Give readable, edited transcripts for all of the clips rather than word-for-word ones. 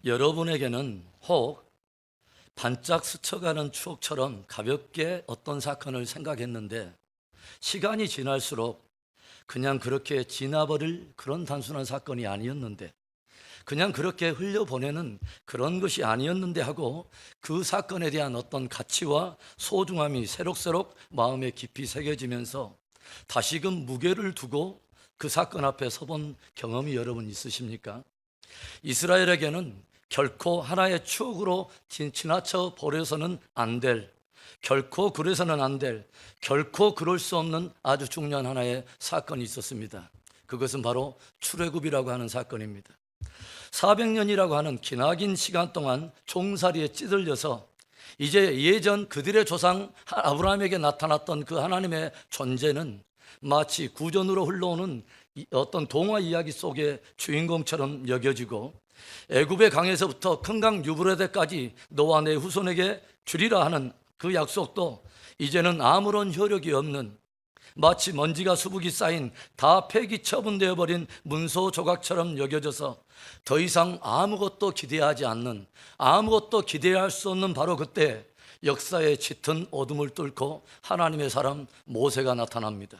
여러분에게는 혹 반짝 스쳐가는 추억처럼 가볍게 어떤 사건을 생각했는데 시간이 지날수록 그냥 그렇게 지나버릴 그런 단순한 사건이 아니었는데, 그냥 그렇게 흘려보내는 그런 것이 아니었는데 하고 그 사건에 대한 어떤 가치와 소중함이 새록새록 마음에 깊이 새겨지면서 다시금 무게를 두고 그 사건 앞에 서본 경험이 여러분 있으십니까? 이스라엘에게는 결코 하나의 추억으로 지나쳐 버려서는 안 될, 결코 그래서는 안 될, 결코 그럴 수 없는 아주 중요한 하나의 사건이 있었습니다. 그것은 바로 출애굽이라고 하는 사건입니다. 400년이라고 하는 기나긴 시간 동안 종살이에 찌들려서 이제 예전 그들의 조상 아브라함에게 나타났던 그 하나님의 존재는 마치 구전으로 흘러오는 어떤 동화 이야기 속의 주인공처럼 여겨지고, 애굽의 강에서부터 큰 강 유브라데까지 너와 내 후손에게 주리라 하는 그 약속도 이제는 아무런 효력이 없는, 마치 먼지가 수북이 쌓인 다 폐기 처분되어 버린 문서 조각처럼 여겨져서 더 이상 아무것도 기대하지 않는, 아무것도 기대할 수 없는 바로 그때 역사의 짙은 어둠을 뚫고 하나님의 사람 모세가 나타납니다.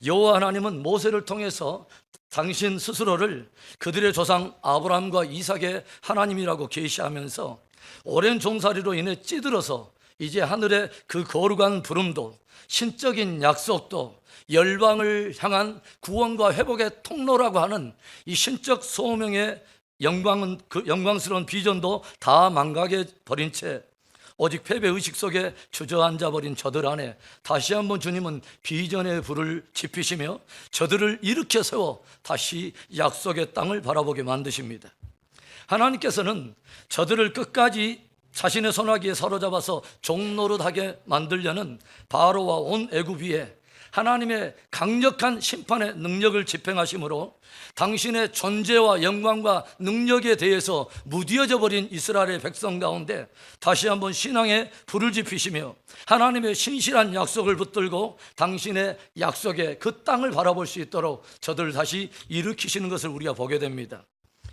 여호와 하나님은 모세를 통해서 당신 스스로를 그들의 조상 아브라함과 이삭의 하나님이라고 계시하면서 오랜 종살이로 인해 찌들어서 이제 하늘의 그 거룩한 부름도, 신적인 약속도, 열방을 향한 구원과 회복의 통로라고 하는 이 신적 소명의 영광은, 그 영광스러운 비전도 다 망가게 버린 채 오직 패배의식 속에 주저앉아 버린 저들 안에 다시 한번 주님은 비전의 불을 지피시며 저들을 일으켜 세워 다시 약속의 땅을 바라보게 만드십니다. 하나님께서는 저들을 끝까지 자신의 손아귀에 사로잡아서 종노릇하게 만들려는 바로와 온 애굽 위에 하나님의 강력한 심판의 능력을 집행하심으로 당신의 존재와 영광과 능력에 대해서 무뎌져 버린 이스라엘의 백성 가운데 다시 한번 신앙의 불을 지피시며 하나님의 신실한 약속을 붙들고 당신의 약속의 그 땅을 바라볼 수 있도록 저들을 다시 일으키시는 것을 우리가 보게 됩니다.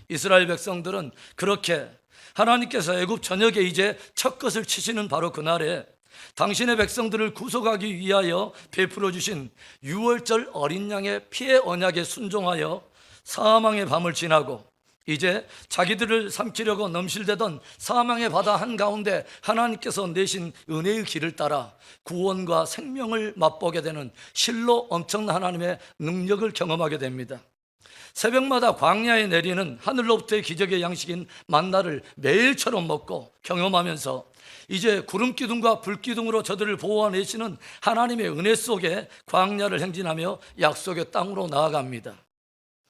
이스라엘 백성들은 그렇게 하나님께서 애굽 전역에 이제 첫 것을 치시는 바로 그날에 당신의 백성들을 구속하기 위하여 베풀어 주신 유월절 어린 양의 피의 언약에 순종하여 사망의 밤을 지나고 이제 자기들을 삼키려고 넘실대던 사망의 바다 한가운데 하나님께서 내신 은혜의 길을 따라 구원과 생명을 맛보게 되는 실로 엄청난 하나님의 능력을 경험하게 됩니다. 새벽마다 광야에 내리는 하늘로부터의 기적의 양식인 만나를 매일처럼 먹고 경험하면서 이제 구름기둥과 불기둥으로 저들을 보호하시는 하나님의 은혜 속에 광야를 행진하며 약속의 땅으로 나아갑니다.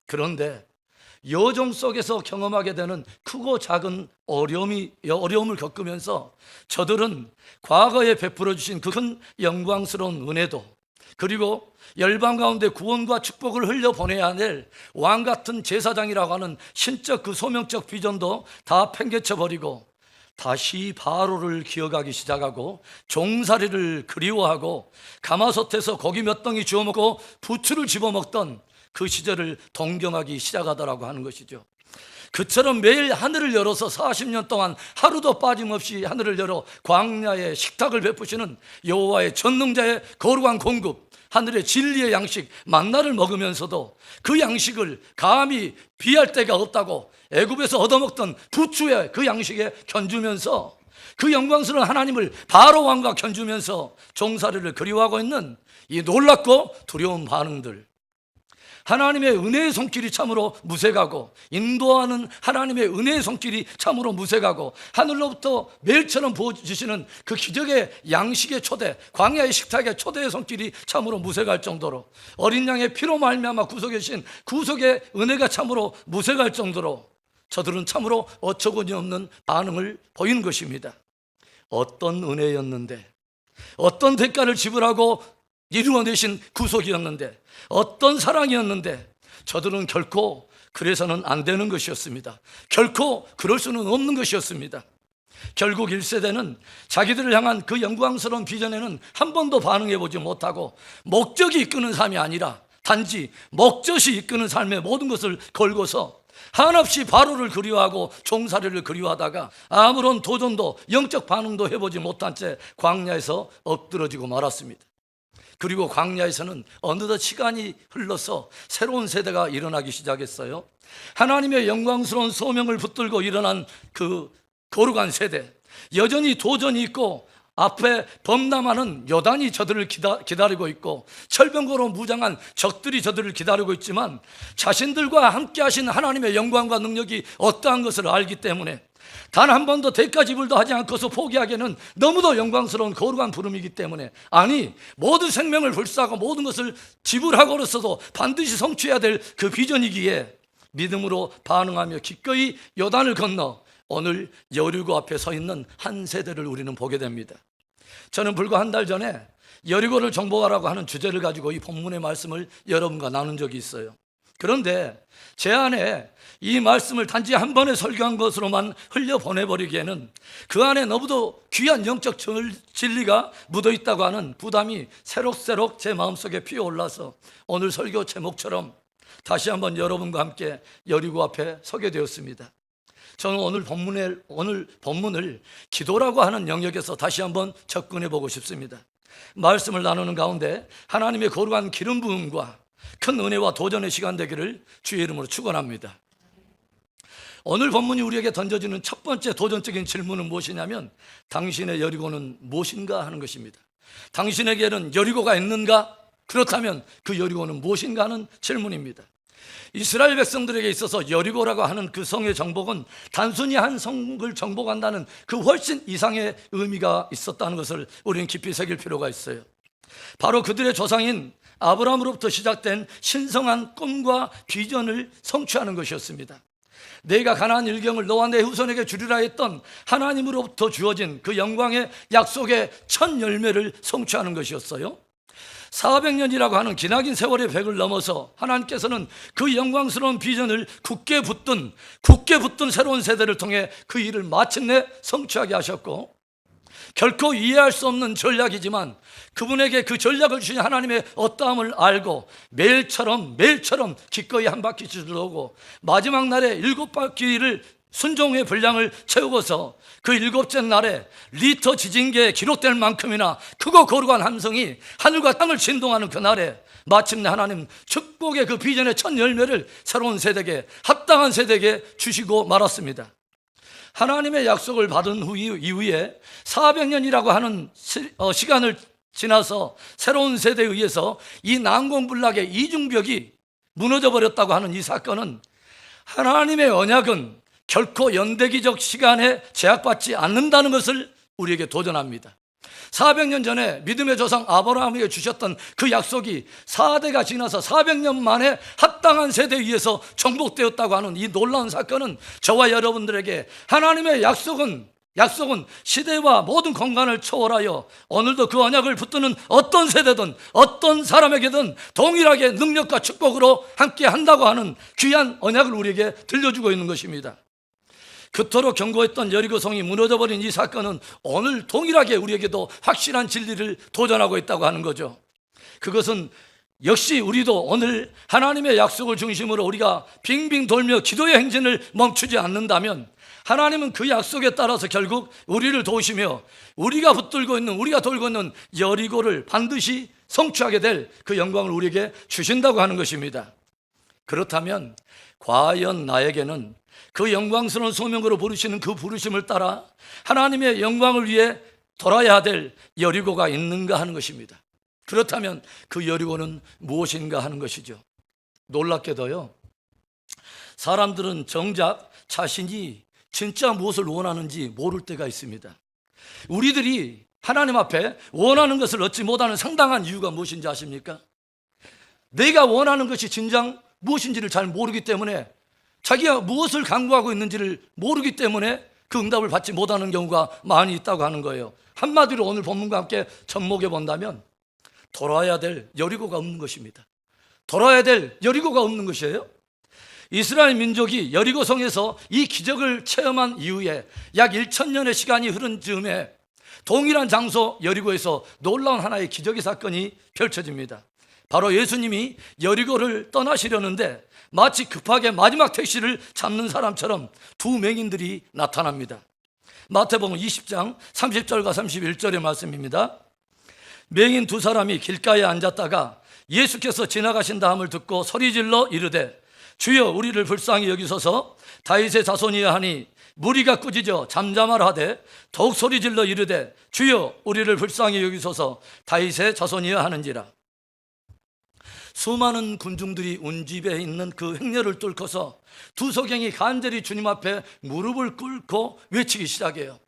그런데 여정 속에서 경험하게 되는 크고 작은 어려움을 겪으면서 저들은 과거에 베풀어 주신 그 큰 영광스러운 은혜도, 그리고 열방 가운데 구원과 축복을 흘려보내야 될 왕같은 제사장이라고 하는 신적 그 소명적 비전도 다 팽개쳐 버리고 다시 바로를 기억하기 시작하고 종살이를 그리워하고 가마솥에서 고기 몇 덩이 주워 먹고 부추를 집어먹던 그 시절을 동경하기 시작하더라고 하는 것이죠. 그처럼 매일 하늘을 열어서 40년 동안 하루도 빠짐없이 하늘을 열어 광야에 식탁을 베푸시는 여호와의 전능자의 거룩한 공급, 하늘의 진리의 양식 만나를 먹으면서도 그 양식을 감히 비할 데가 없다고 애굽에서 얻어먹던 부추의 그 양식에 견주면서 그 영광스러운 하나님을 바로 왕과 견주면서 종살이를 그리워하고 있는 이 놀랍고 두려운 반응들, 하나님의 은혜의 손길이 참으로 무색하고 인도하는 하나님의 은혜의 손길이 참으로 무색하고 하늘로부터 매일처럼 부어주시는 그 기적의 양식의 초대, 광야의 식탁의 초대의 손길이 참으로 무색할 정도로 어린 양의 피로 말미암아 구속해 주신 구속의 은혜가 참으로 무색할 정도로 저들은 참으로 어처구니 없는 반응을 보이는 것입니다. 어떤 은혜였는데, 어떤 대가를 지불하고 이루어내신 구속이었는데, 어떤 사랑이었는데 저들은 결코 그래서는 안 되는 것이었습니다. 결코 그럴 수는 없는 것이었습니다. 결국 1세대는 자기들을 향한 그 영광스러운 비전에는 한 번도 반응해 보지 못하고 목적이 이끄는 삶이 아니라 단지 목젖이 이끄는 삶의 모든 것을 걸고서 한없이 바로를 그리워하고 종살이를 그리워하다가 아무런 도전도 영적 반응도 해보지 못한 채 광야에서 엎드러지고 말았습니다. 그리고 광야에서는 어느덧 시간이 흘러서 새로운 세대가 일어나기 시작했어요. 하나님의 영광스러운 소명을 붙들고 일어난 그 거룩한 세대, 여전히 도전이 있고 앞에 범람하는 요단이 저들을 기다리고 있고 철병거로 무장한 적들이 저들을 기다리고 있지만 자신들과 함께 하신 하나님의 영광과 능력이 어떠한 것을 알기 때문에 단 한 번도 대가 지불도 하지 않고서 포기하기에는 너무도 영광스러운 거룩한 부름이기 때문에, 아니 모든 생명을 불사하고 모든 것을 지불하고로서도 반드시 성취해야 될 그 비전이기에 믿음으로 반응하며 기꺼이 요단을 건너 오늘 여리고 앞에 서 있는 한 세대를 우리는 보게 됩니다. 저는 불과 한 달 전에 여리고를 정복하라고 하는 주제를 가지고 이 본문의 말씀을 여러분과 나눈 적이 있어요. 그런데 제 안에 이 말씀을 단지 한 번에 설교한 것으로만 흘려보내버리기에는 그 안에 너무도 귀한 영적 진리가 묻어있다고 하는 부담이 새록새록 제 마음속에 피어올라서 오늘 설교 제목처럼 다시 한번 여러분과 함께 여리고 앞에 서게 되었습니다. 저는 오늘 본문을 기도라고 하는 영역에서 다시 한번 접근해 보고 싶습니다. 말씀을 나누는 가운데 하나님의 거룩한 기름 부음과 큰 은혜와 도전의 시간 되기를 주의 이름으로 축원합니다. 오늘 본문이 우리에게 던져지는 첫 번째 도전적인 질문은 무엇이냐면 당신의 여리고는 무엇인가 하는 것입니다. 당신에게는 여리고가 있는가? 그렇다면 그 여리고는 무엇인가 하는 질문입니다. 이스라엘 백성들에게 있어서 여리고라고 하는 그 성의 정복은 단순히 한 성을 정복한다는 그 훨씬 이상의 의미가 있었다는 것을 우리는 깊이 새길 필요가 있어요. 바로 그들의 조상인 아브라함으로부터 시작된 신성한 꿈과 비전을 성취하는 것이었습니다. 내가 가나안 일경을 너와 내 후손에게 주리라 했던 하나님으로부터 주어진 그 영광의 약속의 첫 열매를 성취하는 것이었어요. 400년이라고 하는 기나긴 세월의 벽을 넘어서 하나님께서는 그 영광스러운 비전을 굳게 붙든 새로운 세대를 통해 그 일을 마침내 성취하게 하셨고, 결코 이해할 수 없는 전략이지만 그분에게 그 전략을 주신 하나님의 어떠함을 알고 매일처럼 기꺼이 한 바퀴씩 돌고 마지막 날에 7바퀴를 순종의 분량을 채우고서 그 7째 날에 리터 지진계에 기록될 만큼이나 크고 거룩한 함성이 하늘과 땅을 진동하는 그 날에 마침내 하나님 축복의 그 비전의 첫 열매를 새로운 세대에게, 합당한 세대에게 주시고 말았습니다. 하나님의 약속을 받은 이후에 400년이라고 하는 시간을 지나서 새로운 세대에 의해서 이 난공불락의 이중벽이 무너져 버렸다고 하는 이 사건은 하나님의 언약은 결코 연대기적 시간에 제약받지 않는다는 것을 우리에게 도전합니다. 400년 전에 믿음의 조상 아브라함에게 주셨던 그 약속이 4대가 지나서 400년 만에 합당한 세대에 의해서 정복되었다고 하는 이 놀라운 사건은 저와 여러분들에게 하나님의 약속은 시대와 모든 공간을 초월하여 오늘도 그 언약을 붙드는 어떤 세대든 어떤 사람에게든 동일하게 능력과 축복으로 함께 한다고 하는 귀한 언약을 우리에게 들려주고 있는 것입니다. 그토록 견고했던 여리고성이 무너져버린 이 사건은 오늘 동일하게 우리에게도 확실한 진리를 도전하고 있다고 하는 거죠. 그것은 역시 우리도 오늘 하나님의 약속을 중심으로 우리가 빙빙 돌며 기도의 행진을 멈추지 않는다면 하나님은 그 약속에 따라서 결국 우리를 도우시며 우리가 돌고 있는 여리고를 반드시 성취하게 될 그 영광을 우리에게 주신다고 하는 것입니다. 그렇다면 과연 나에게는 그 영광스러운 소명으로 부르시는 그 부르심을 따라 하나님의 영광을 위해 돌아야 될 여리고가 있는가 하는 것입니다. 그렇다면 그 여리고는 무엇인가 하는 것이죠. 놀랍게도요, 사람들은 정작 자신이 진짜 무엇을 원하는지 모를 때가 있습니다. 우리들이 하나님 앞에 원하는 것을 얻지 못하는 상당한 이유가 무엇인지 아십니까? 내가 원하는 것이 진정 무엇인지를 잘 모르기 때문에, 자기가 무엇을 간구하고 있는지를 모르기 때문에 그 응답을 받지 못하는 경우가 많이 있다고 하는 거예요. 한마디로 오늘 본문과 함께 접목해 본다면 돌아야 될 여리고가 없는 것입니다. 돌아야 될 여리고가 없는 것이에요. 이스라엘 민족이 여리고성에서 이 기적을 체험한 이후에 약 1000년의 시간이 흐른 즈음에 동일한 장소 여리고에서 놀라운 하나의 기적의 사건이 펼쳐집니다. 바로 예수님이 여리고를 떠나시려는데 마치 급하게 마지막 택시를 잡는 사람처럼 두 맹인들이 나타납니다. 마태복음 20장 30절과 31절의 말씀입니다. 맹인 두 사람이 길가에 앉았다가 예수께서 지나가신다 함을 듣고 소리질러 이르되 주여 우리를 불쌍히 여기소서 다윗의 자손이야 하니 무리가 꾸짖어 잠잠하라 하되 더욱 소리질러 이르되 주여 우리를 불쌍히 여기소서 다윗의 자손이야 하는지라. 수많은 군중들이 운집에 있는 그 행렬을 뚫고서 두 소경이 간절히 주님 앞에 무릎을 꿇고 외치기 시작해요.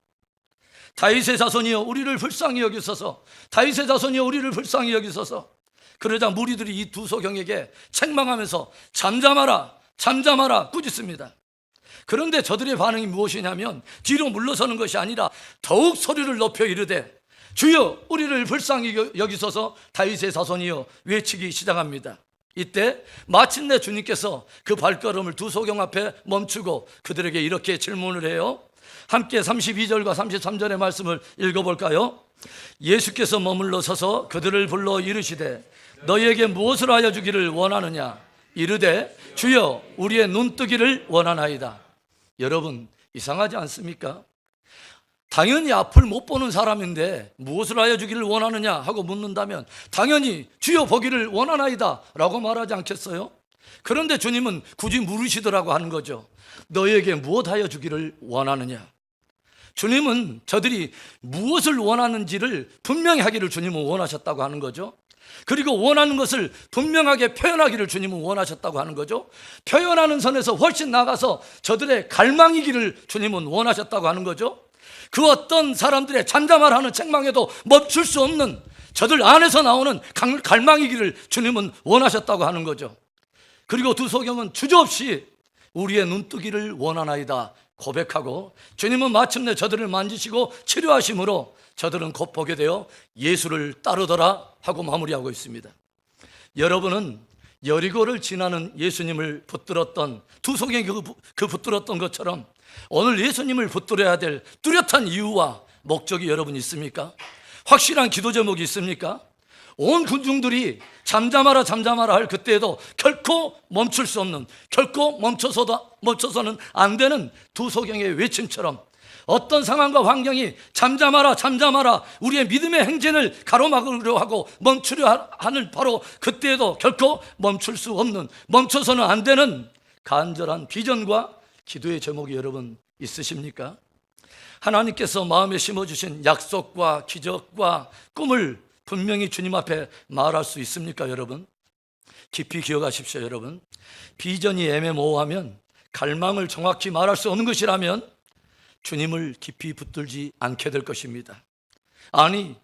다윗의 자손이여 우리를 불쌍히 여기소서, 다윗의 자손이여 우리를 불쌍히 여기소서. 그러자 무리들이 이 두 소경에게 책망하면서 잠잠하라 잠잠하라 꾸짖습니다. 그런데 저들의 반응이 무엇이냐면 뒤로 물러서는 것이 아니라 더욱 소리를 높여 이르되 주여 우리를 불쌍히 여기소서 다윗의 자손이여 외치기 시작합니다. 이때 마침내 주님께서 그 발걸음을 두 소경 앞에 멈추고 그들에게 이렇게 질문을 해요. 함께 32절과 33절의 말씀을 읽어볼까요? 예수께서 머물러 서서 그들을 불러 이르시되 너희에게 무엇을 하여 주기를 원하느냐? 이르되 주여 우리의 눈뜨기를 원하나이다. 여러분 이상하지 않습니까? 당연히 앞을 못 보는 사람인데 무엇을 하여 주기를 원하느냐 하고 묻는다면 당연히 주여 보기를 원하나이다 라고 말하지 않겠어요? 그런데 주님은 굳이 물으시더라고 하는 거죠. 너희에게 무엇 하여 주기를 원하느냐? 주님은 저들이 무엇을 원하는지를 분명히 하기를 주님은 원하셨다고 하는 거죠. 그리고 원하는 것을 분명하게 표현하기를 주님은 원하셨다고 하는 거죠. 표현하는 선에서 훨씬 나가서 저들의 갈망이기를 주님은 원하셨다고 하는 거죠. 그 어떤 사람들의 잠잠하라는 책망에도 멈출 수 없는 저들 안에서 나오는 갈망이기를 주님은 원하셨다고 하는 거죠. 그리고 두 소경은 주저없이 우리의 눈뜨기를 원하나이다 고백하고 주님은 마침내 저들을 만지시고 치료하심으로 저들은 곧 보게 되어 예수를 따르더라 하고 마무리하고 있습니다. 여러분은 여리고를 지나는 예수님을 붙들었던 두 소경이 그 붙들었던 것처럼 오늘 예수님을 붙들어야 될 뚜렷한 이유와 목적이 여러분 있습니까? 확실한 기도 제목이 있습니까? 온 군중들이 잠잠하라 잠잠하라 할 그때에도 결코 멈출 수 없는, 결코 멈춰서는 안 되는 두 소경의 외침처럼 어떤 상황과 환경이 잠잠하라 잠잠하라 우리의 믿음의 행진을 가로막으려 하고 멈추려 하는 바로 그때에도 결코 멈출 수 없는, 멈춰서는 안 되는 간절한 비전과 기도의 제목이 여러분 있으십니까? 하나님께서 마음에 심어주신 약속과 기적과 꿈을 분명히 주님 앞에 말할 수 있습니까 여러분? 깊이 기억하십시오 여러분. 비전이 애매모호하면, 갈망을 정확히 말할 수 없는 것이라면 주님을 깊이 붙들지 않게 될 것입니다. 아니,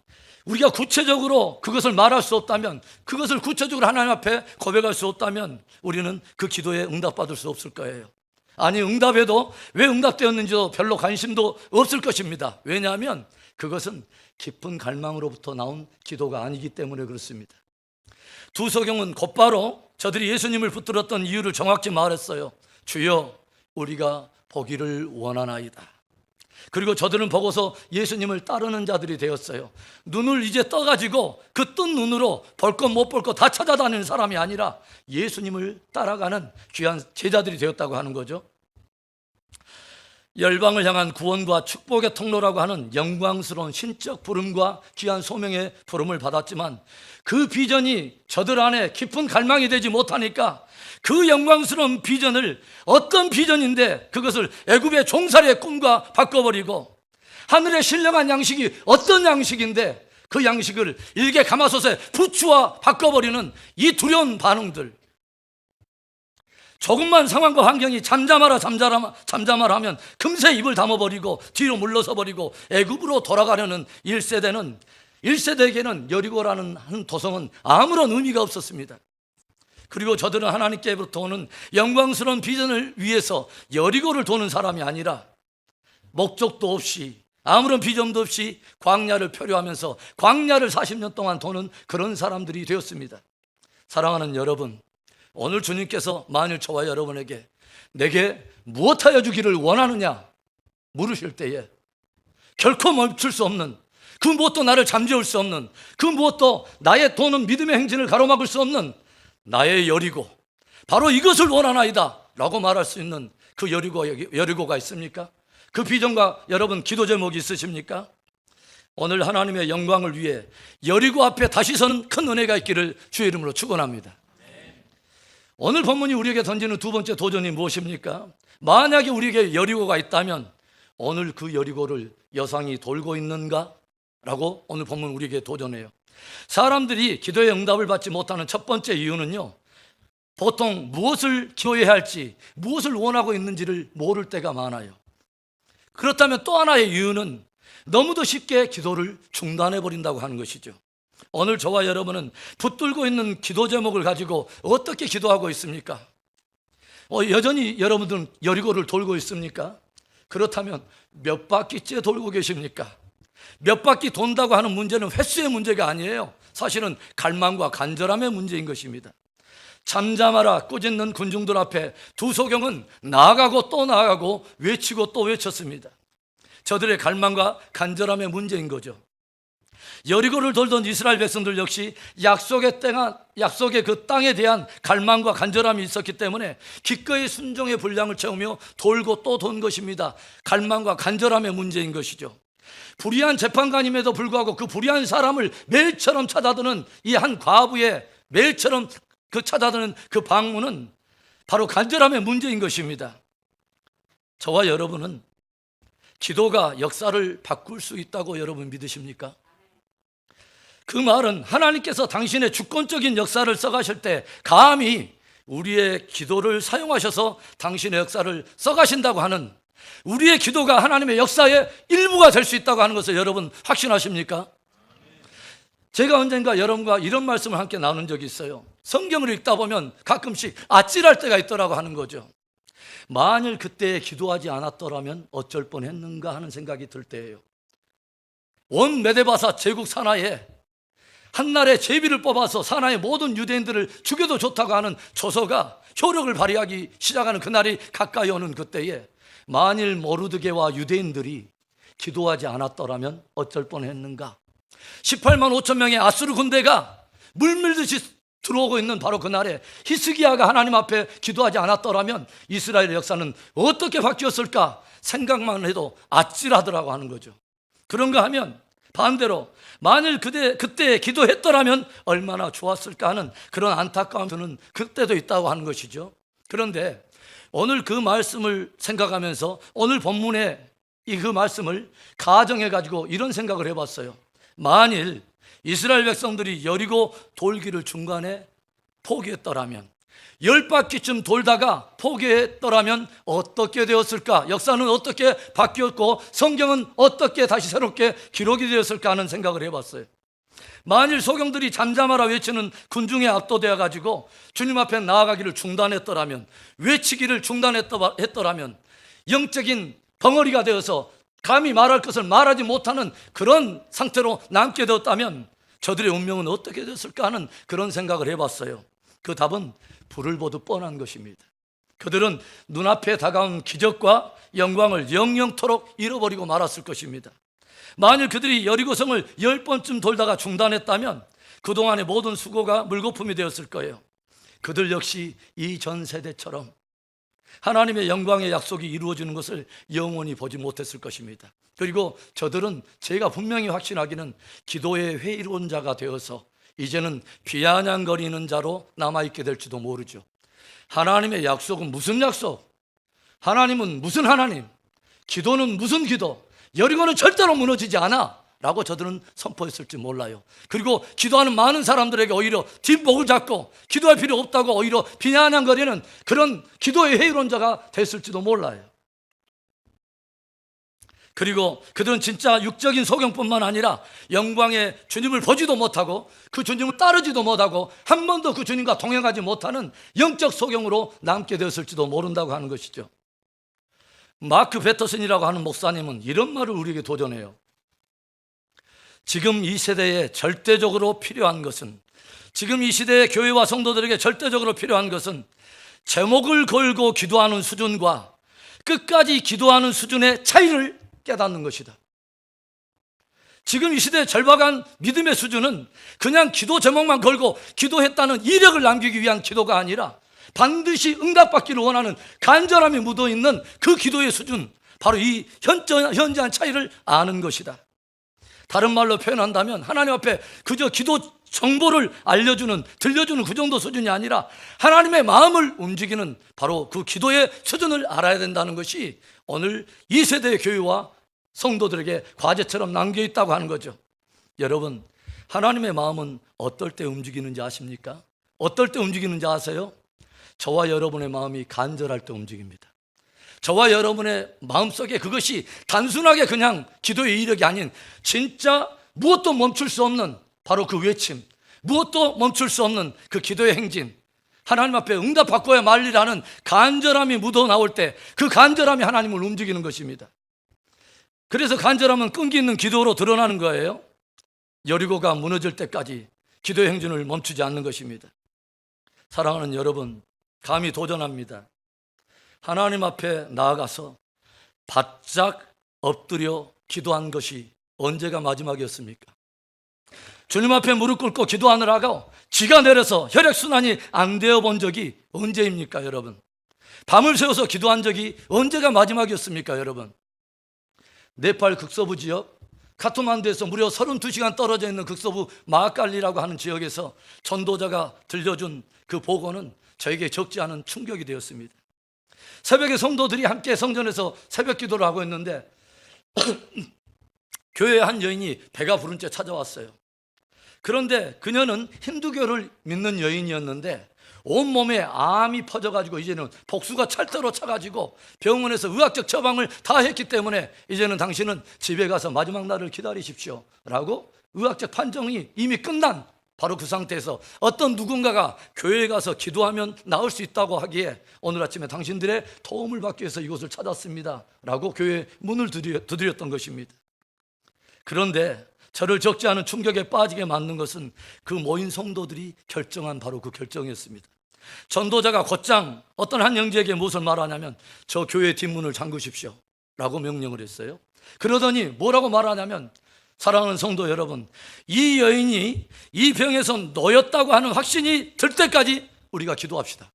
우리가 구체적으로 그것을 말할 수 없다면, 그것을 구체적으로 하나님 앞에 고백할 수 없다면 우리는 그 기도에 응답받을 수 없을 거예요. 아니, 응답해도 왜 응답되었는지도 별로 관심도 없을 것입니다. 왜냐하면 그것은 깊은 갈망으로부터 나온 기도가 아니기 때문에 그렇습니다. 두 소경은 곧바로 저들이 예수님을 붙들었던 이유를 정확히 말했어요. 주여 우리가 보기를 원하나이다. 그리고 저들은 보고서 예수님을 따르는 자들이 되었어요. 눈을 이제 떠가지고 그 뜬 눈으로 볼 것 못 볼 것 다 찾아다니는 사람이 아니라 예수님을 따라가는 귀한 제자들이 되었다고 하는 거죠. 열방을 향한 구원과 축복의 통로라고 하는 영광스러운 신적 부름과 귀한 소명의 부름을 받았지만 그 비전이 저들 안에 깊은 갈망이 되지 못하니까 그 영광스러운 비전을, 어떤 비전인데 그것을 애굽의 종살이의 꿈과 바꿔버리고, 하늘의 신령한 양식이 어떤 양식인데 그 양식을 일개 가마솥의 부추와 바꿔버리는 이 두려운 반응들. 조금만 상황과 환경이 잠잠하라 하면 금세 입을 다물어버리고 뒤로 물러서 버리고 애굽으로 돌아가려는 1세대에게는 여리고라는 한 도성은 아무런 의미가 없었습니다. 그리고 저들은 하나님께로부터 오는 영광스러운 비전을 위해서 여리고를 도는 사람이 아니라 목적도 없이 아무런 비전도 없이 광야를 표류하면서 광야를 40년 동안 도는 그런 사람들이 되었습니다. 사랑하는 여러분, 오늘 주님께서 만일 저와 여러분에게 내게 무엇하여 주기를 원하느냐 물으실 때에 결코 멈출 수 없는, 그 무엇도 나를 잠재울 수 없는, 그 무엇도 나의 도는 믿음의 행진을 가로막을 수 없는 나의 여리고, 바로 이것을 원하나이다 라고 말할 수 있는 그 여리고가 있습니까? 그 비전과 여러분 기도 제목이 있으십니까? 오늘 하나님의 영광을 위해 여리고 앞에 다시 서는 큰 은혜가 있기를 주의 이름으로 축원합니다. 오늘 본문이 우리에게 던지는 두 번째 도전이 무엇입니까? 만약에 우리에게 여리고가 있다면 오늘 그 여리고를 여상이 돌고 있는가? 라고 오늘 본문 우리에게 도전해요. 사람들이 기도의 응답을 받지 못하는 첫 번째 이유는요, 보통 무엇을 기도해야 할지, 무엇을 원하고 있는지를 모를 때가 많아요. 그렇다면 또 하나의 이유는 너무도 쉽게 기도를 중단해 버린다고 하는 것이죠. 오늘 저와 여러분은 붙들고 있는 기도 제목을 가지고 어떻게 기도하고 있습니까? 여전히 여러분들은 여리고를 돌고 있습니까? 그렇다면 몇 바퀴째 돌고 계십니까? 몇 바퀴 돈다고 하는 문제는 횟수의 문제가 아니에요. 사실은 갈망과 간절함의 문제인 것입니다. 잠잠하라 꾸짖는 군중들 앞에 두 소경은 나아가고 또 나아가고 외치고 또 외쳤습니다. 저들의 갈망과 간절함의 문제인 거죠. 여리고를 돌던 이스라엘 백성들 역시 약속의 그 땅에 대한 갈망과 간절함이 있었기 때문에 기꺼이 순종의 분량을 채우며 돌고 또 돈 것입니다. 갈망과 간절함의 문제인 것이죠. 불의한 재판관임에도 불구하고 그 불의한 사람을 매일처럼 찾아드는 이 한 과부의 매일처럼 찾아드는 그 방문은 바로 간절함의 문제인 것입니다. 저와 여러분은 기도가 역사를 바꿀 수 있다고 여러분 믿으십니까? 그 말은 하나님께서 당신의 주권적인 역사를 써가실 때 감히 우리의 기도를 사용하셔서 당신의 역사를 써가신다고 하는, 우리의 기도가 하나님의 역사의 일부가 될 수 있다고 하는 것을 여러분 확신하십니까? 제가 언젠가 여러분과 이런 말씀을 함께 나눈 적이 있어요. 성경을 읽다 보면 가끔씩 아찔할 때가 있더라고 하는 거죠. 만일 그때 기도하지 않았더라면 어쩔 뻔했는가 하는 생각이 들 때예요. 온 메데바사 제국 산하에 한날에 제비를 뽑아서 산하의 모든 유대인들을 죽여도 좋다고 하는 조서가 효력을 발휘하기 시작하는 그날이 가까이 오는 그때에 만일 모르드게와 유대인들이 기도하지 않았더라면 어쩔 뻔했는가. 18만 5천 명의 아수르 군대가 물밀듯이 들어오고 있는 바로 그날에 히스기야가 하나님 앞에 기도하지 않았더라면 이스라엘의 역사는 어떻게 바뀌었을까 생각만 해도 아찔하더라고 하는 거죠. 그런가 하면 반대로 만일 그때 기도했더라면 얼마나 좋았을까 하는 그런 안타까움이 드는 그때도 있다고 하는 것이죠. 그런데 오늘 그 말씀을 생각하면서 오늘 본문의 그 말씀을 가정해 가지고 이런 생각을 해봤어요. 만일 이스라엘 백성들이 여리고 돌기를 중간에 포기했더라면, 10바퀴쯤 돌다가 포기했더라면 어떻게 되었을까? 역사는 어떻게 바뀌었고 성경은 어떻게 다시 새롭게 기록이 되었을까 하는 생각을 해봤어요. 만일 소경들이 잠잠하라 외치는 군중에 압도되어 가지고 주님 앞에 나아가기를 중단했더라면, 외치기를 중단했더라면 영적인 벙어리가 되어서 감히 말할 것을 말하지 못하는 그런 상태로 남게 되었다면 저들의 운명은 어떻게 됐을까 하는 그런 생각을 해봤어요. 그 답은 불을 보듯 뻔한 것입니다. 그들은 눈앞에 다가온 기적과 영광을 영영토록 잃어버리고 말았을 것입니다. 만일 그들이 여리고성을 10번쯤 돌다가 중단했다면 그동안의 모든 수고가 물거품이 되었을 거예요. 그들 역시 이 전 세대처럼 하나님의 영광의 약속이 이루어지는 것을 영원히 보지 못했을 것입니다. 그리고 저들은 제가 분명히 확신하기는 기도의 회의론자가 되어서 이제는 비아냥거리는 자로 남아있게 될지도 모르죠. 하나님의 약속은 무슨 약속? 하나님은 무슨 하나님? 기도는 무슨 기도? 여리고는 절대로 무너지지 않아 라고 저들은 선포했을지 몰라요. 그리고 기도하는 많은 사람들에게 오히려 뒷목을 잡고 기도할 필요 없다고 오히려 비아냥거리는 그런 기도의 회의론자가 됐을지도 몰라요. 그리고 그들은 진짜 육적인 소경뿐만 아니라 영광의 주님을 보지도 못하고 그 주님을 따르지도 못하고 한 번도 그 주님과 동행하지 못하는 영적 소경으로 남게 되었을지도 모른다고 하는 것이죠. 마크 베터슨이라고 하는 목사님은 이런 말을 우리에게 도전해요. 지금 이 세대에 절대적으로 필요한 것은, 지금 이 시대의 교회와 성도들에게 절대적으로 필요한 것은 제목을 걸고 기도하는 수준과 끝까지 기도하는 수준의 차이를 깨닫는 것이다. 지금 이 시대의 절박한 믿음의 수준은 그냥 기도 제목만 걸고 기도했다는 이력을 남기기 위한 기도가 아니라 반드시 응답받기를 원하는 간절함이 묻어있는 그 기도의 수준, 바로 이 현저한 차이를 아는 것이다. 다른 말로 표현한다면 하나님 앞에 그저 기도 정보를 알려주는, 들려주는 그 정도 수준이 아니라 하나님의 마음을 움직이는 바로 그 기도의 수준을 알아야 된다는 것이 오늘 이 세대의 교회와 성도들에게 과제처럼 남겨있다고 하는 거죠. 여러분, 하나님의 마음은 어떨 때 움직이는지 아십니까? 어떨 때 움직이는지 아세요? 저와 여러분의 마음이 간절할 때 움직입니다. 저와 여러분의 마음속에 그것이 단순하게 그냥 기도의 이력이 아닌 진짜 무엇도 멈출 수 없는 바로 그 외침, 무엇도 멈출 수 없는 그 기도의 행진, 하나님 앞에 응답받고야 말리라는 간절함이 묻어나올 때 그 간절함이 하나님을 움직이는 것입니다. 그래서 간절함은 끈기 있는 기도로 드러나는 거예요. 여리고가 무너질 때까지 기도의 행진을 멈추지 않는 것입니다. 사랑하는 여러분, 감히 도전합니다. 하나님 앞에 나아가서 바짝 엎드려 기도한 것이 언제가 마지막이었습니까? 주님 앞에 무릎 꿇고 기도하느라고 지가 내려서 혈액순환이 안 되어 본 적이 언제입니까, 여러분? 밤을 새워서 기도한 적이 언제가 마지막이었습니까, 여러분? 네팔 극서부 지역 카트만두에서 무려 32시간 떨어져 있는 극서부 마하칼리라고 하는 지역에서 전도자가 들려준 그 보고는 저에게 적지 않은 충격이 되었습니다. 새벽에 성도들이 함께 성전에서 새벽 기도를 하고 있는데 교회에 한 여인이 배가 부른 채 찾아왔어요. 그런데 그녀는 힌두교를 믿는 여인이었는데 온몸에 암이 퍼져가지고 이제는 복수가 찰떡으로 차가지고 병원에서 의학적 처방을 다 했기 때문에 이제는 당신은 집에 가서 마지막 날을 기다리십시오 라고 의학적 판정이 이미 끝난 바로 그 상태에서 어떤 누군가가 교회에 가서 기도하면 나을 수 있다고 하기에 오늘 아침에 당신들의 도움을 받기 위해서 이곳을 찾았습니다 라고 교회에 문을 두드렸던 것입니다. 그런데 저를 적지 않은 충격에 빠지게 만든 것은 그 모인 성도들이 결정한 바로 그 결정이었습니다. 전도자가 곧장 어떤 한 형제에게 무엇을 말하냐면 저 교회 뒷문을 잠그십시오 라고 명령을 했어요. 그러더니 뭐라고 말하냐면, 사랑하는 성도 여러분, 이 여인이 이 병에서 놓였다고 하는 확신이 들 때까지 우리가 기도합시다.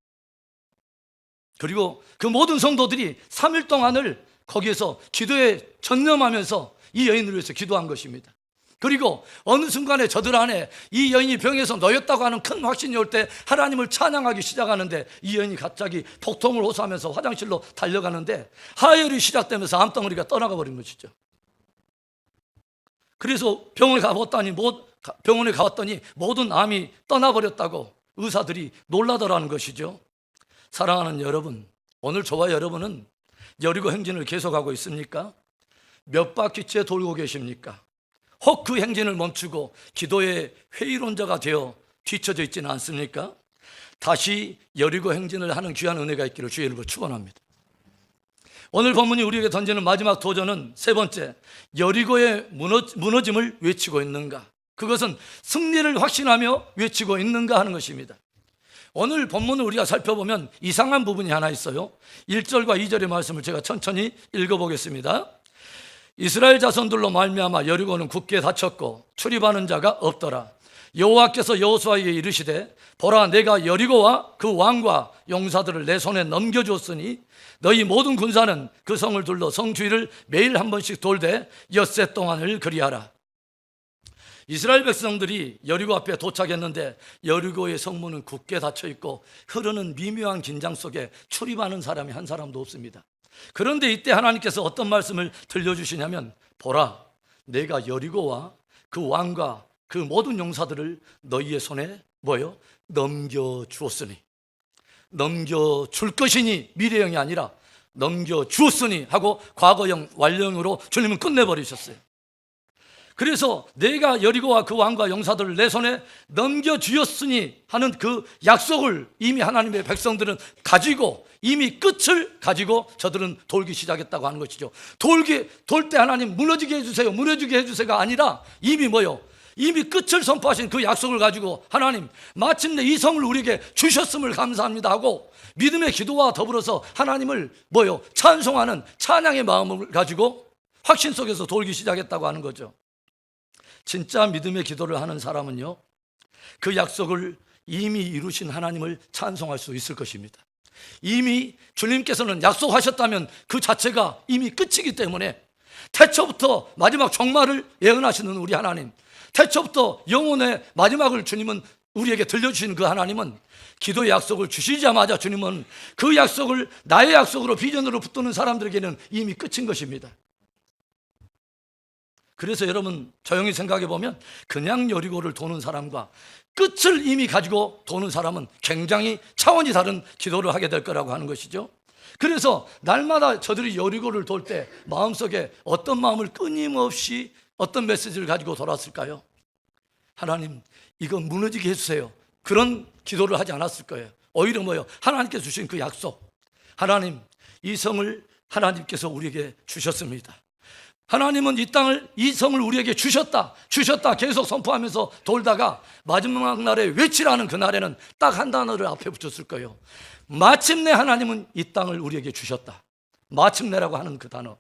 그리고 그 모든 성도들이 3일 동안을 거기에서 기도에 전념하면서 이 여인을 위해서 기도한 것입니다. 그리고 어느 순간에 저들 안에 이 여인이 병에서 놓였다고 하는 큰 확신이 올 때 하나님을 찬양하기 시작하는데 이 여인이 갑자기 복통을 호소하면서 화장실로 달려가는데 하혈이 시작되면서 암덩어리가 떠나가 버린 것이죠. 그래서 병원에 가봤더니 모든 암이 떠나버렸다고 의사들이 놀라더라는 것이죠. 사랑하는 여러분, 오늘 저와 여러분은 여리고 행진을 계속하고 있습니까? 몇 바퀴째 돌고 계십니까? 혹 그 행진을 멈추고 기도의 회의론자가 되어 뒤처져 있지는 않습니까? 다시 여리고 행진을 하는 귀한 은혜가 있기를 주의 이름으로 축원합니다. 오늘 본문이 우리에게 던지는 마지막 도전은 세 번째, 여리고의 무너짐을 외치고 있는가? 그것은 승리를 확신하며 외치고 있는가 하는 것입니다. 오늘 본문을 우리가 살펴보면 이상한 부분이 하나 있어요. 1절과 2절의 말씀을 제가 천천히 읽어보겠습니다. 이스라엘 자손들로 말미암아 여리고는 굳게 닫혔고 출입하는 자가 없더라. 여호와께서 여호수아에게 이르시되 보라, 내가 여리고와 그 왕과 용사들을 내 손에 넘겨주었으니 너희 모든 군사는 그 성을 둘러 성 주위를 매일 한 번씩 돌되 엿새 동안을 그리하라. 이스라엘 백성들이 여리고 앞에 도착했는데 여리고의 성문은 굳게 닫혀 있고 흐르는 미묘한 긴장 속에 출입하는 사람이 한 사람도 없습니다. 그런데 이때 하나님께서 어떤 말씀을 들려주시냐면, 보라, 내가 여리고와 그 왕과 그 모든 용사들을 너희의 손에 넘겨주었으니, 넘겨줄 것이니 미래형이 아니라 넘겨주었으니 하고 과거형 완료형으로 주님은 끝내버리셨어요. 그래서 내가 여리고와 그 왕과 용사들을 내 손에 넘겨주었으니 하는 그 약속을 이미 하나님의 백성들은 가지고, 이미 끝을 가지고 저들은 돌기 시작했다고 하는 것이죠. 돌 때 하나님 무너지게 해주세요, 무너지게 해주세요가 아니라 이미 이미 끝을 선포하신 그 약속을 가지고 하나님 마침내 이 성을 우리에게 주셨음을 감사합니다 하고 믿음의 기도와 더불어서 하나님을 찬송하는 찬양의 마음을 가지고 확신 속에서 돌기 시작했다고 하는 거죠. 진짜 믿음의 기도를 하는 사람은요, 그 약속을 이미 이루신 하나님을 찬송할 수 있을 것입니다. 이미 주님께서는 약속하셨다면 그 자체가 이미 끝이기 때문에 태초부터 마지막 종말을 예언하시는 우리 하나님, 태초부터 영혼의 마지막을 주님은 우리에게 들려주신 그 하나님은 기도의 약속을 주시자마자 주님은 그 약속을 나의 약속으로 비전으로 붙드는 사람들에게는 이미 끝인 것입니다. 그래서 여러분 조용히 생각해 보면 그냥 여리고를 도는 사람과 끝을 이미 가지고 도는 사람은 굉장히 차원이 다른 기도를 하게 될 거라고 하는 것이죠. 그래서 날마다 저들이 여리고를 돌 때 마음속에 어떤 마음을 끊임없이 어떤 메시지를 가지고 돌았을까요? 하나님, 이거 무너지게 해주세요. 그런 기도를 하지 않았을 거예요. 오히려 뭐예요? 하나님께서 주신 그 약속, 하나님, 이 성을 하나님께서 우리에게 주셨습니다. 하나님은 이 성을 우리에게 주셨다 계속 선포하면서 돌다가 마지막 날에 외치라는 그 날에는 딱 한 단어를 앞에 붙였을 거예요. 마침내 하나님은 이 땅을 우리에게 주셨다. 마침내라고 하는 그 단어.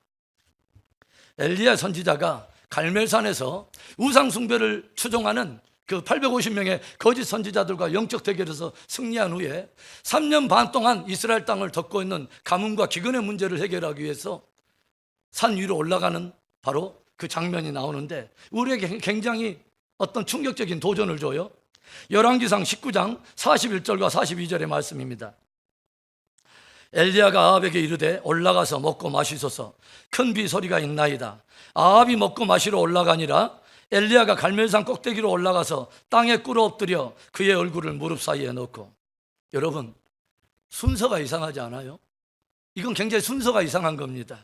엘리야 선지자가 갈멜산에서 우상 숭배를 추종하는 그 850명의 거짓 선지자들과 영적 대결에서 승리한 후에 3년 반 동안 이스라엘 땅을 덮고 있는 가뭄과 기근의 문제를 해결하기 위해서 산 위로 올라가는 바로 그 장면이 나오는데 우리에게 굉장히 어떤 충격적인 도전을 줘요. 열왕기상 19장 41절과 42절의 말씀입니다. 엘리야가 아합에게 이르되 올라가서 먹고 마시소서. 큰 비 소리가 있나이다. 아합이 먹고 마시러 올라가니라. 엘리야가 갈멜산 꼭대기로 올라가서 땅에 꿇어 엎드려 그의 얼굴을 무릎 사이에 넣고. 여러분, 순서가 이상하지 않아요? 이건 굉장히 순서가 이상한 겁니다.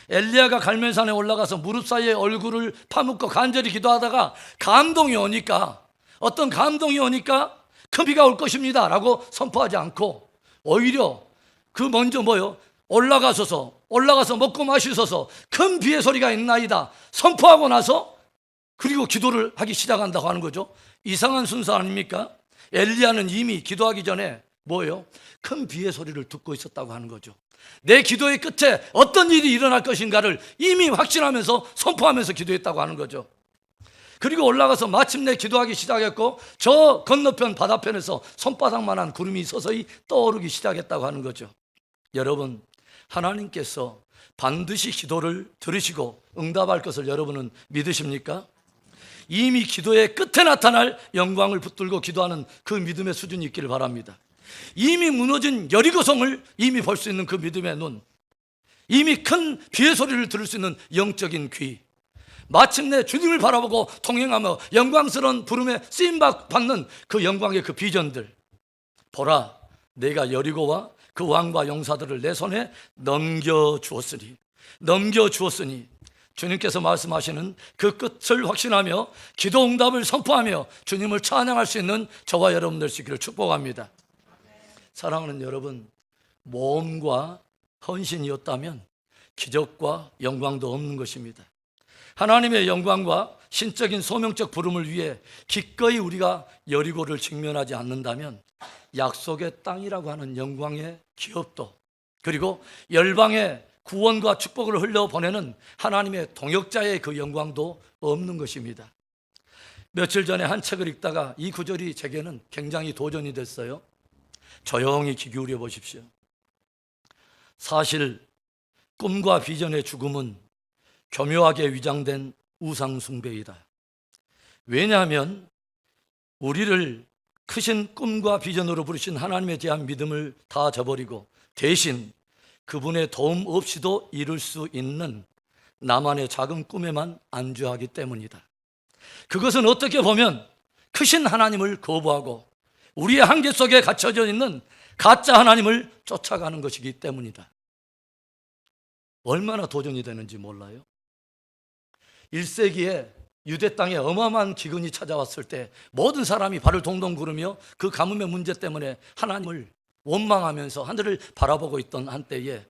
엘리야가 갈멜산에 올라가서 무릎 사이에 얼굴을 파묻고 간절히 기도하다가 감동이 오니까, 어떤 감동이 오니까 큰 비가 올 것입니다 라고 선포하지 않고 오히려 그 먼저 뭐요? 올라가서 먹고 마시소서. 큰 비의 소리가 있나이다 선포하고 나서 그리고 기도를 하기 시작한다고 하는 거죠. 이상한 순서 아닙니까? 엘리야는 이미 기도하기 전에 뭐예요? 큰 비의 소리를 듣고 있었다고 하는 거죠. 내 기도의 끝에 어떤 일이 일어날 것인가를 이미 확신하면서 선포하면서 기도했다고 하는 거죠. 그리고 올라가서 마침내 기도하기 시작했고 저 건너편 바다편에서 손바닥만한 구름이 서서히 떠오르기 시작했다고 하는 거죠. 여러분, 하나님께서 반드시 기도를 들으시고 응답할 것을 여러분은 믿으십니까? 이미 기도의 끝에 나타날 영광을 붙들고 기도하는 그 믿음의 수준이 있기를 바랍니다. 이미 무너진 여리고성을 이미 볼 수 있는 그 믿음의 눈, 이미 큰 비의 소리를 들을 수 있는 영적인 귀, 마침내 주님을 바라보고 통행하며 영광스러운 부름에 쓰임받는 그 영광의 그 비전들. 보라, 내가 여리고와 그 왕과 용사들을 내 손에 넘겨주었으니 주님께서 말씀하시는 그 끝을 확신하며 기도 응답을 선포하며 주님을 찬양할 수 있는 저와 여러분들 되시기를 축복합니다. 사랑하는 여러분, 모험과 헌신이었다면 기적과 영광도 없는 것입니다. 하나님의 영광과 신적인 소명적 부름을 위해 기꺼이 우리가 여리고를 직면하지 않는다면 약속의 땅이라고 하는 영광의 기업도, 그리고 열방의 구원과 축복을 흘려보내는 하나님의 동역자의 그 영광도 없는 것입니다. 며칠 전에 한 책을 읽다가 이 구절이 제게는 굉장히 도전이 됐어요. 조용히 귀 기울여 보십시오. 사실 꿈과 비전의 죽음은 교묘하게 위장된 우상 숭배이다. 왜냐하면 우리를 크신 꿈과 비전으로 부르신 하나님에 대한 믿음을 다 저버리고 대신 그분의 도움 없이도 이룰 수 있는 나만의 작은 꿈에만 안주하기 때문이다. 그것은 어떻게 보면 크신 하나님을 거부하고 우리의 한계 속에 갇혀져 있는 가짜 하나님을 쫓아가는 것이기 때문이다. 얼마나 도전이 되는지 몰라요? 1세기에 유대 땅에 어마어마한 기근이 찾아왔을 때 모든 사람이 발을 동동 구르며 그 가뭄의 문제 때문에 하나님을 원망하면서 하늘을 바라보고 있던 한때에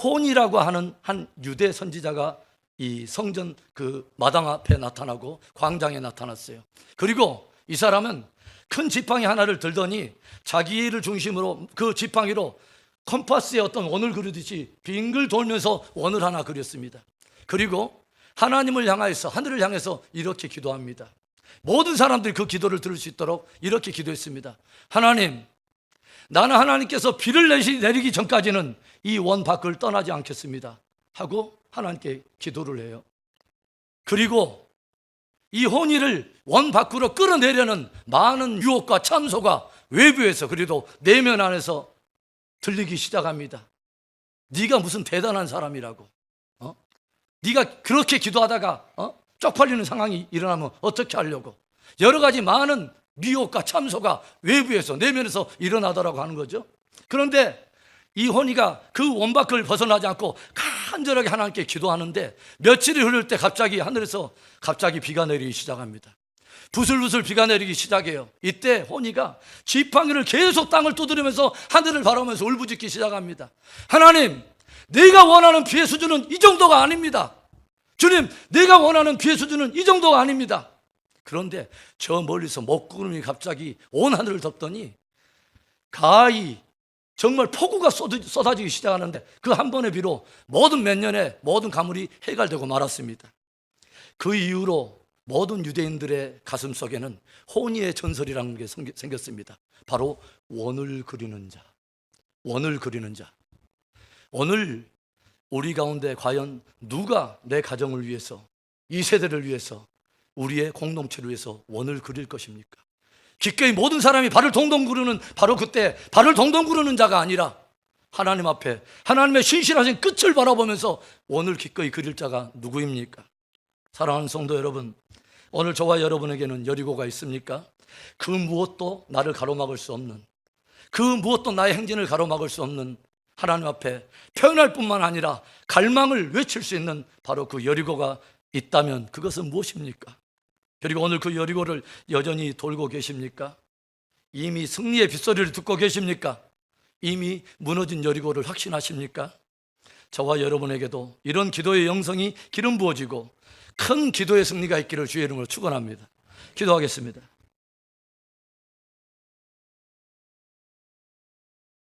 혼이라고 하는 한 유대 선지자가 이 성전 그 마당 앞에 나타나고 광장에 나타났어요. 그리고 이 사람은 큰 지팡이 하나를 들더니 자기를 중심으로 그 지팡이로 컴파스에 어떤 원을 그리듯이 빙글 돌면서 원을 하나 그렸습니다. 그리고 하나님을 향하여서, 하늘을 향해서 이렇게 기도합니다. 모든 사람들이 그 기도를 들을 수 있도록 이렇게 기도했습니다. 하나님, 나는 하나님께서 비를 내리기 전까지는 이 원 밖을 떠나지 않겠습니다 하고 하나님께 기도를 해요. 그리고 이 혼이를 원 밖으로 끌어내려는 많은 유혹과 참소가 외부에서, 그래도 내면 안에서 들리기 시작합니다. 네가 무슨 대단한 사람이라고, 네가 그렇게 기도하다가 쪽팔리는 상황이 일어나면 어떻게 하려고, 여러 가지 많은 미혹과 참소가 외부에서, 내면에서 일어나더라고 하는 거죠. 그런데 이 혼이가 그 원밖을 벗어나지 않고 간절하게 하나님께 기도하는데 며칠이 흐를 때 갑자기 하늘에서 갑자기 비가 내리기 시작합니다. 부슬부슬 비가 내리기 시작해요. 이때 혼이가 지팡이를 계속 땅을 두드리면서 하늘을 바라보면서 울부짖기 시작합니다. 하나님, 내가 원하는 비의 수준은 이 정도가 아닙니다. 주님, 내가 원하는 비의 수준은 이 정도가 아닙니다. 그런데 저 멀리서 먹구름이 갑자기 온 하늘을 덮더니 가히 정말 폭우가 쏟아지기 시작하는데 그 한 번의 비로 모든 몇 년의 모든 가물이 해갈되고 말았습니다. 그 이후로 모든 유대인들의 가슴 속에는 혼이의 전설이라는 게 생겼습니다. 바로 원을 그리는 자, 원을 그리는 자. 오늘 우리 가운데 과연 누가 내 가정을 위해서, 이 세대를 위해서, 우리의 공동체를 위해서 원을 그릴 것입니까? 기꺼이 모든 사람이 발을 동동 구르는, 바로 그때 발을 동동 구르는 자가 아니라 하나님 앞에 하나님의 신실하신 끝을 바라보면서 원을 기꺼이 그릴 자가 누구입니까? 사랑하는 성도 여러분, 오늘 저와 여러분에게는 여리고가 있습니까? 그 무엇도 나를 가로막을 수 없는, 그 무엇도 나의 행진을 가로막을 수 없는 하나님 앞에 표현할 뿐만 아니라 갈망을 외칠 수 있는 바로 그 여리고가 있다면 그것은 무엇입니까? 그리고 오늘 그 여리고를 여전히 돌고 계십니까? 이미 승리의 빗소리를 듣고 계십니까? 이미 무너진 여리고를 확신하십니까? 저와 여러분에게도 이런 기도의 영성이 기름 부어지고 큰 기도의 승리가 있기를 주의 이름으로 축원합니다. 기도하겠습니다.